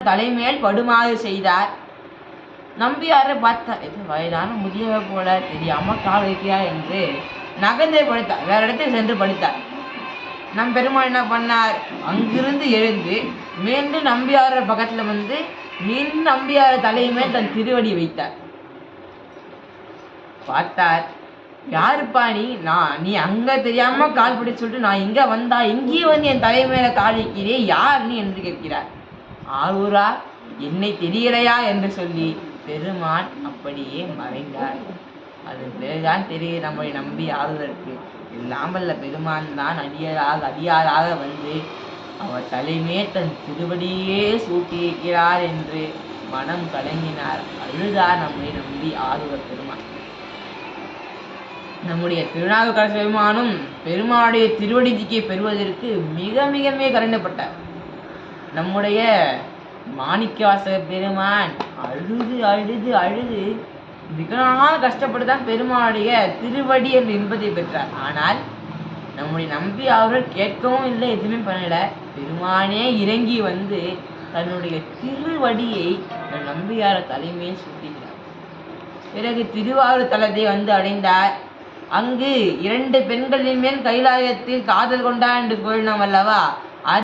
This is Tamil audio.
தலைமேல் படுமாறு செய்தார். நம்பியாரை பார்த்தார், இது வயதான முதியவர் போல தெரியாம கால் வைக்கிறார் என்று நகர்ந்தே படுத்தார். வேற இடத்தில் சென்று படுத்தார். நம் பெருமாள் என்ன பண்ணார், அங்கிருந்து எழுந்து மீண்டும் நம்பியாரர் பக்கத்துல வந்து மீண்டும் நம்பியார தலைமேல் தன் திருவடி வைத்தார். பார்த்தார், யாருப்பா நீ அங்க தெரியாம கால் பிடிச்சு சொல்லிட்டு நான் இங்க வந்தா இங்கேயே வந்து என் தலைமையில கால் வைக்கிறே, யார் நீ என்று கேட்கிறார். ஆரூரா, என்னை தெரியலையா என்று சொல்லி பெருமான் அப்படியே மறைந்தார். அதன் பிறகுதான் தெரியுது நம்மை நம்பி ஆறுவதற்கு எல்லாம் வல்ல பெருமான் தான் அடியாராக வந்து அவர் தலைமே தன் திருவடியே சூட்டியிருக்கிறார் என்று மனம் கலங்கினார். அழுதார் நம்மை நம்பி ஆறுவர் பெருமான். நம்முடைய திருநாவுக்கரசு பெருமானும் பெருமானுடைய திருவடிதிக்கை பெறுவதற்கு மிக மிக மிக கருணப்பட்டார். நம்முடைய மாணிக்கவாசக பெருமான் அழுது அழுது அழுது மிக நாள் கஷ்டப்பட்டுதான் பெருமானுடைய திருவடி என்ற இன்பத்தை பெற்றார். ஆனால் நம்முடைய நம்பி அவர்கள் கேட்கவும் இல்லை, எதுவுமே பண்ணல. பெருமானே இறங்கி வந்து தன்னுடைய திருவடியை நம்பியார தலைமையில் சுட்டினார். பிறகு திருவாரூர் தலத்தை வந்து அடைந்தார். அங்கு 2 பெண்களின் மேல் கைலாயத்தில் காதல் கொண்டார் என்று கூறினோம் அல்லவா.